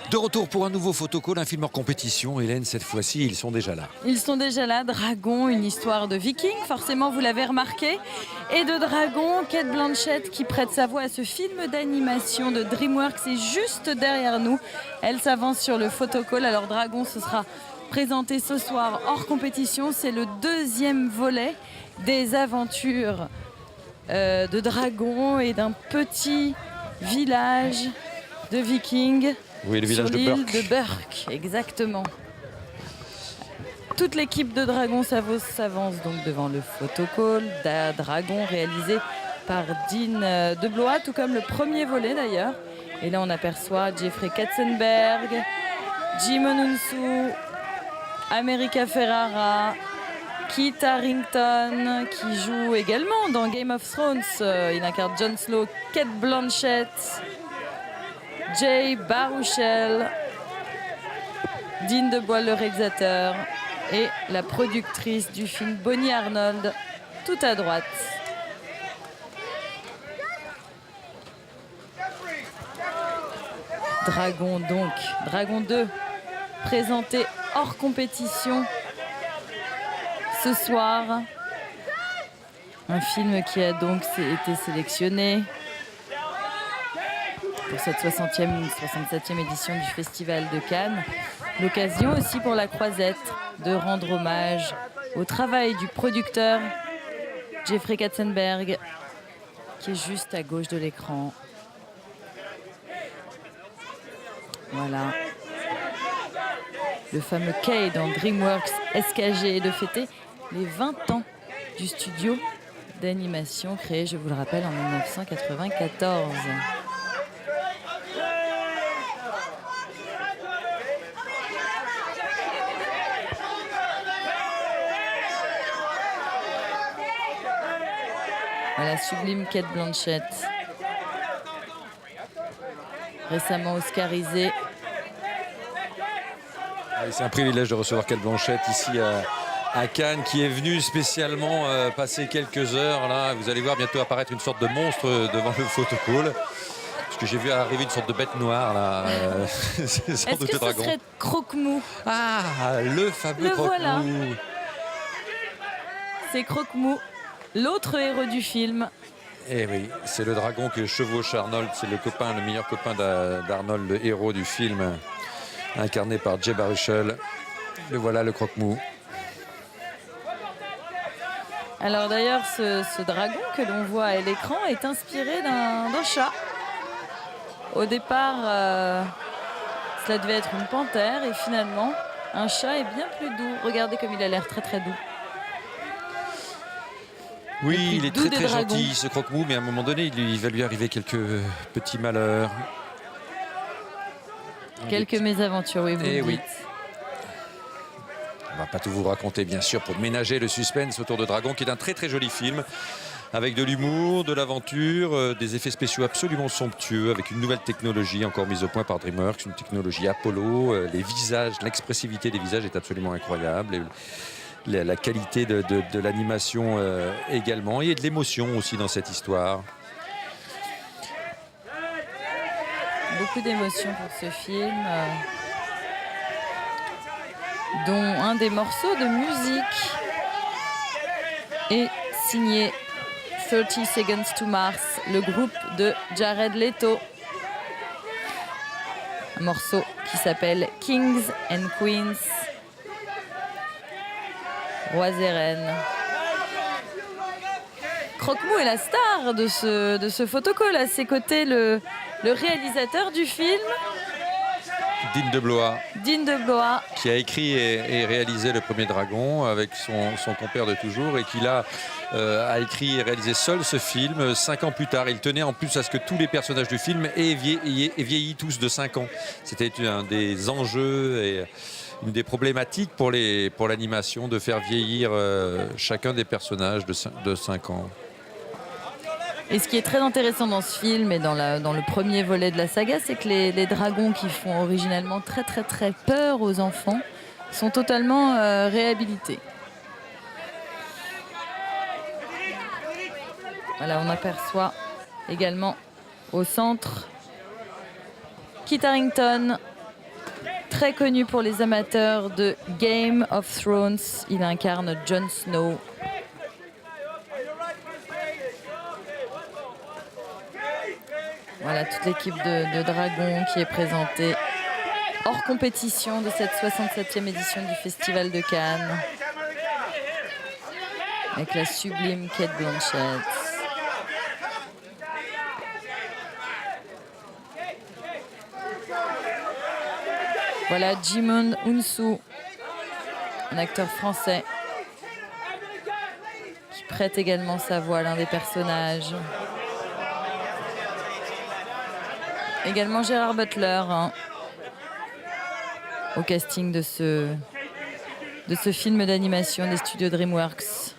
De retour pour un nouveau photocall, un film hors compétition. Hélène, cette fois-ci, ils sont déjà là. Ils sont déjà là, Dragon, une histoire de viking, forcément vous l'avez remarqué, et de Dragon, Cate Blanchett qui prête sa voix à ce film d'animation de DreamWorks est juste derrière nous. Elle s'avance sur le photocall, alors Dragon ce sera présenté ce soir hors compétition, c'est le deuxième volet des aventures de Dragon et d'un petit village de vikings. Oui, le village sur l'île de Burke, exactement. Toute l'équipe de Dragon s'avance donc devant le photocall Dragon réalisé par Dean de Blois, tout comme le premier volet d'ailleurs. Et là on aperçoit Jeffrey Katzenberg, Jim Onunsu, America Ferrara, Kit Harington qui joue également dans Game of Thrones. Il incarne Jon Snow, Cate Blanchett, Jay Baruchel, Dean de Blois le réalisateur et la productrice du film Bonnie Arnold tout à droite. Dragon donc, Dragon 2 présenté hors compétition ce soir. Un film qui a donc été sélectionné pour cette 67e édition du Festival de Cannes. L'occasion aussi pour la Croisette de rendre hommage au travail du producteur Jeffrey Katzenberg qui est juste à gauche de l'écran. Voilà. Le fameux Kay dans DreamWorks SKG de fêter les 20 ans du studio d'animation créé, je vous le rappelle, en 1994. Voilà, sublime Cate Blanchett, récemment oscarisée. C'est un privilège de recevoir Cate Blanchett ici à Cannes, qui est venue spécialement passer quelques heures. Là, vous allez voir bientôt apparaître une sorte de monstre devant le photocall. Parce que j'ai vu arriver une sorte de bête noire là. Est-ce que ce serait Croque-Mou? Ah, le fameux Croque-Mou. Voilà. C'est Croque-Mou, l'autre héros du film. Eh oui, c'est le dragon que chevauche Arnold. C'est le meilleur copain d'Arnold, le héros du film, incarné par Jay Baruchel. Le voilà, le Croque-Mou. Alors d'ailleurs, ce dragon que l'on voit à l'écran est inspiré d'un chat. Au départ, cela devait être une panthère et finalement, un chat est bien plus doux. Regardez comme il a l'air très très doux. Oui, il est très très gentil ce Croque-Mou, mais à un moment donné, il va lui arriver quelques petits malheurs. Quelques mésaventures, oui, vous le dites. On va pas tout vous raconter, bien sûr, pour ménager le suspense autour de Dragon, qui est un très très joli film, avec de l'humour, de l'aventure, des effets spéciaux absolument somptueux, avec une nouvelle technologie encore mise au point par DreamWorks, une technologie Apollo. Les visages, l'expressivité des visages est absolument incroyable. Et la qualité de l'animation également, et de l'émotion aussi dans cette histoire. Beaucoup d'émotions pour ce film, dont un des morceaux de musique est signé 30 Seconds to Mars, le groupe de Jared Leto. Un morceau qui s'appelle Kings and Queens. Rois et reines. Croque-Mou est la star de ce photocall. À ses côtés, le réalisateur du film, Dean de Blois. Dean de Blois. Qui a écrit et réalisé le premier Dragon avec son compère de toujours, et qui là a écrit et réalisé seul ce film 5 ans plus tard. Il tenait en plus à ce que tous les personnages du film aient vieilli tous de 5 ans. C'était un des enjeux et une des problématiques pour l'animation, de faire vieillir chacun des personnages de 5 ans. Et ce qui est très intéressant dans ce film et dans le premier volet de la saga, c'est que les dragons qui font originellement très très très peur aux enfants sont totalement réhabilités. Voilà, on aperçoit également au centre Kit Harington très connu pour les amateurs de Game of Thrones. Il incarne Jon Snow. Voilà toute l'équipe de Dragons qui est présentée hors compétition de cette 67e édition du Festival de Cannes. Avec la sublime Cate Blanchett. Voilà Djimon Hounsou, un acteur français qui prête également sa voix à l'un des personnages. Également Gérard Butler au casting de ce film d'animation des studios DreamWorks.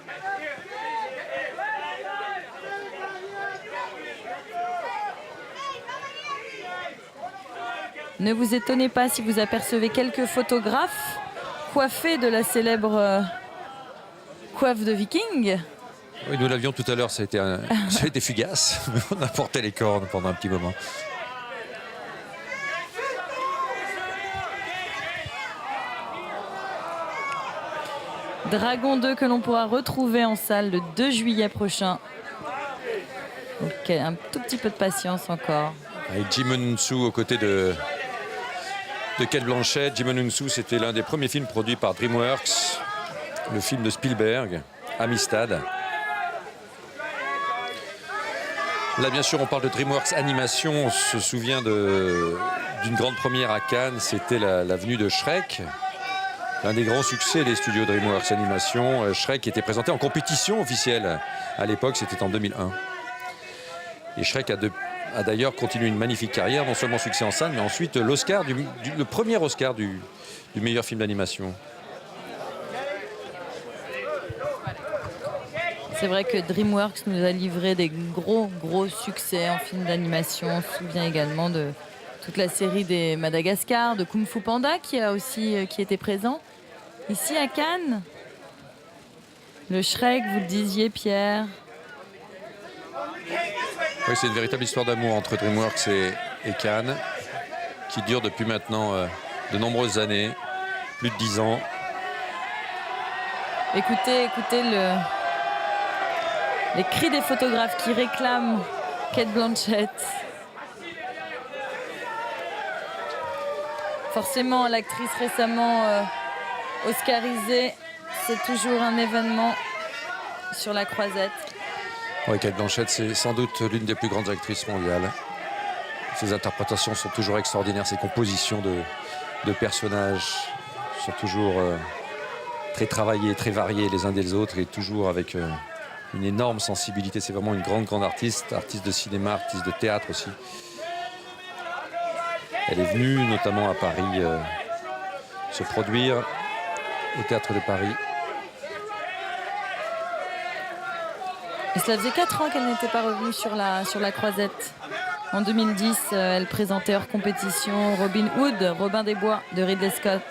Ne vous étonnez pas si vous apercevez quelques photographes coiffés de la célèbre coiffe de viking. Oui, nous l'avions tout à l'heure, ça a été fugace. On a porté les cornes pendant un petit moment. Dragon 2 que l'on pourra retrouver en salle le 2 juillet prochain. Donc un tout petit peu de patience encore. Avec Djimon Hounsou aux côtés de Cate Blanchett. Djimon Hounsou, c'était l'un des premiers films produits par DreamWorks, le film de Spielberg, Amistad. Là, bien sûr, on parle de DreamWorks Animation. On se souvient d'une grande première à Cannes, c'était la venue de Shrek. L'un des grands succès des studios DreamWorks Animation. Shrek était présenté en compétition officielle. À l'époque, c'était en 2001. Et Shrek a d'ailleurs continué une magnifique carrière, non seulement succès en salle, mais ensuite l'Oscar, le premier Oscar du meilleur film d'animation. C'est vrai que DreamWorks nous a livré des gros succès en film d'animation. On se souvient également de toute la série des Madagascar, de Kung Fu Panda qui était présent. Ici à Cannes, le Shrek, vous le disiez Pierre. Oui, c'est une véritable histoire d'amour entre DreamWorks et Cannes qui dure depuis maintenant de nombreuses années, plus de 10 ans. Écoutez les cris des photographes qui réclament Cate Blanchett. Forcément, l'actrice récemment oscarisée, c'est toujours un événement sur la croisette. Oui, Cate Blanchett, c'est sans doute l'une des plus grandes actrices mondiales. Ses interprétations sont toujours extraordinaires. Ses compositions de personnages sont toujours très travaillées, très variées les uns des autres et toujours avec une énorme sensibilité. C'est vraiment une grande artiste de cinéma, artiste de théâtre aussi. Elle est venue notamment à Paris se produire au Théâtre de Paris. Et cela faisait 4 ans qu'elle n'était pas revenue sur la croisette. En 2010, elle présentait hors compétition Robin Hood, Robin des Bois de Ridley Scott.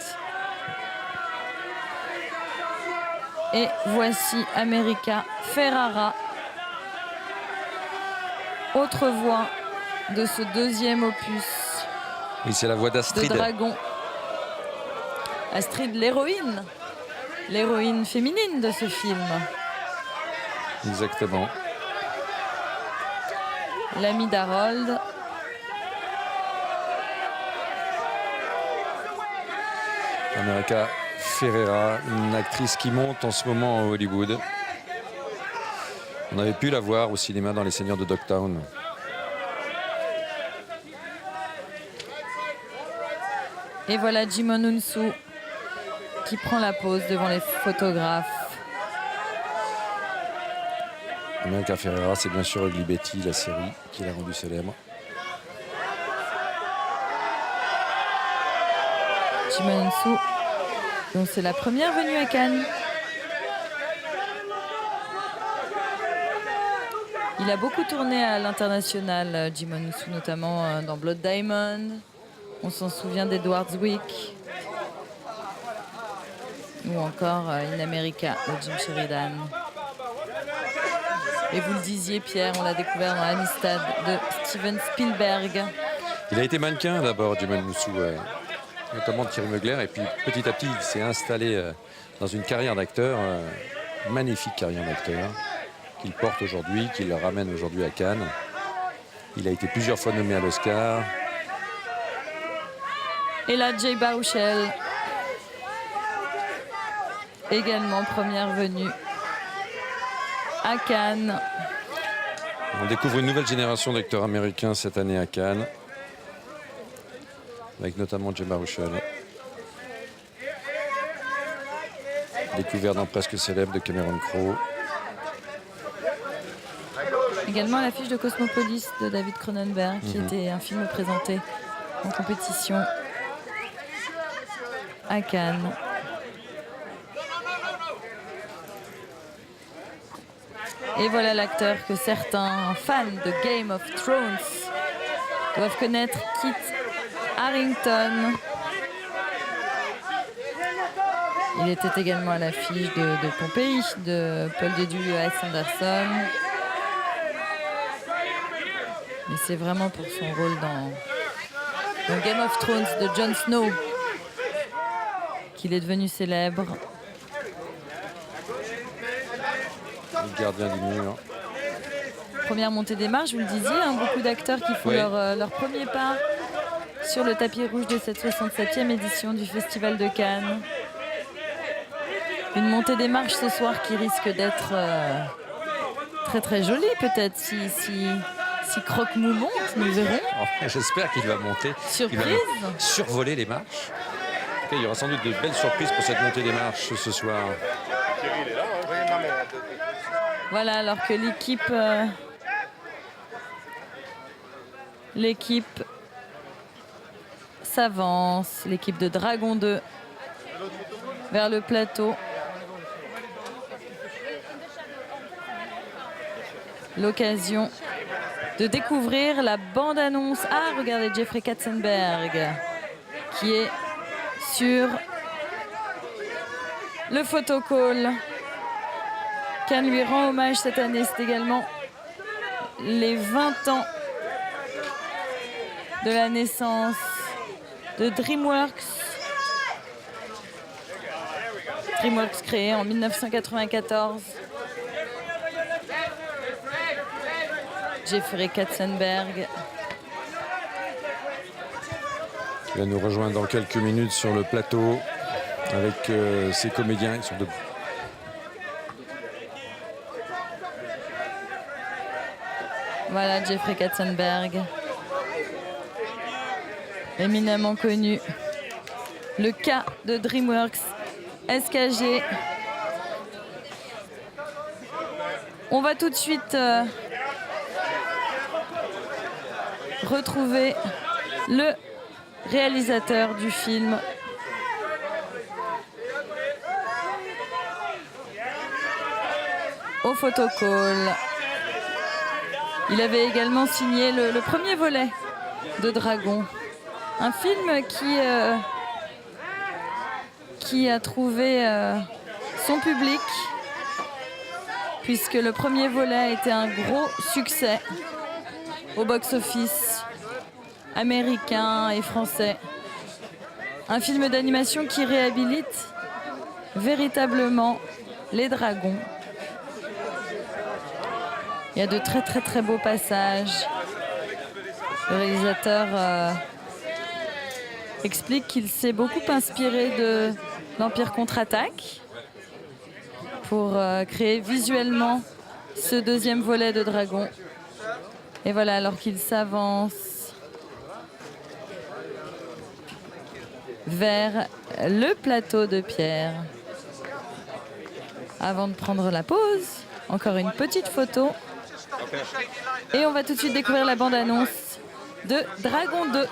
Et voici America Ferrara, autre voix de ce deuxième opus. Oui, c'est la voix d'Astrid. De Dragon. Astrid, l'héroïne féminine de ce film. Exactement. L'amie d'Harold. America Ferrera, une actrice qui monte en ce moment à Hollywood. On avait pu la voir au cinéma dans Les Seigneurs de Dogtown. Et voilà Djimon Hounsou qui prend la pose devant les photographes. America Ferrera, c'est bien sûr Ugly Betty, la série qui l'a rendue célèbre. Djimon Hounsou, donc c'est la première venue à Cannes. Il a beaucoup tourné à l'international, Djimon Hounsou, notamment dans Blood Diamond. On s'en souvient d'Edward's Week. Ou encore In America de Jim Sheridan. Et vous le disiez, Pierre, on l'a découvert dans Amistad de Steven Spielberg. Il a été mannequin d'abord, Djimon Hounsou, notamment de Thierry Mugler. Et puis petit à petit, il s'est installé dans une carrière d'acteur, magnifique carrière d'acteur, qu'il porte aujourd'hui, qu'il ramène aujourd'hui à Cannes. Il a été plusieurs fois nommé à l'Oscar. Et là, Jay Baruchel, également première venue à Cannes. On découvre une nouvelle génération d'acteurs américains cette année à Cannes, avec notamment Jay Baruchel. Découvert dans Presque célèbre de Cameron Crowe. Également l'affiche de Cosmopolis de David Cronenberg, qui était un film présenté en compétition à Cannes. Et voilà l'acteur que certains fans de Game of Thrones doivent connaître, Kit Harington. Il était également à l'affiche de Pompéi, de Paul Déduit et Wes Anderson. Mais c'est vraiment pour son rôle dans Game of Thrones de Jon Snow qu'il est devenu célèbre. Le gardien du mur. Première montée des marches, vous le disiez, hein, beaucoup d'acteurs qui font leur premier pas sur le tapis rouge de cette 67e édition du Festival de Cannes. Une montée des marches ce soir qui risque d'être très très jolie peut-être si Croque-Mou monte, nous verrons. Oh, j'espère qu'il va monter. Surprise. Il va survoler les marches. En tout cas, il y aura sans doute de belles surprises pour cette montée des marches ce soir. Voilà, alors que l'équipe s'avance, l'équipe de Dragon 2 vers le plateau. L'occasion de découvrir la bande-annonce. Ah, regardez Jeffrey Katzenberg qui est sur le photocall. Cannes lui rend hommage cette année. C'est également les 20 ans de la naissance de DreamWorks. DreamWorks créé en 1994. Jeffrey Katzenberg. Il va nous rejoindre dans quelques minutes sur le plateau avec ses comédiens. Ils sont debout. Voilà Jeffrey Katzenberg, éminemment connu. Le cas de DreamWorks, SKG. On va tout de suite retrouver le réalisateur du film. Au photocall. Il avait également signé le premier volet de Dragon. Un film qui a trouvé son public, puisque le premier volet a été un gros succès au box-office américain et français. Un film d'animation qui réhabilite véritablement les dragons. Il y a de très très très beaux passages. Le réalisateur explique qu'il s'est beaucoup inspiré de l'Empire contre-attaque pour créer visuellement ce deuxième volet de Dragon. Et voilà, alors qu'il s'avance vers le plateau de pierre. Avant de prendre la pause, encore une petite photo. Et on va tout de suite découvrir la bande-annonce de Dragon 2.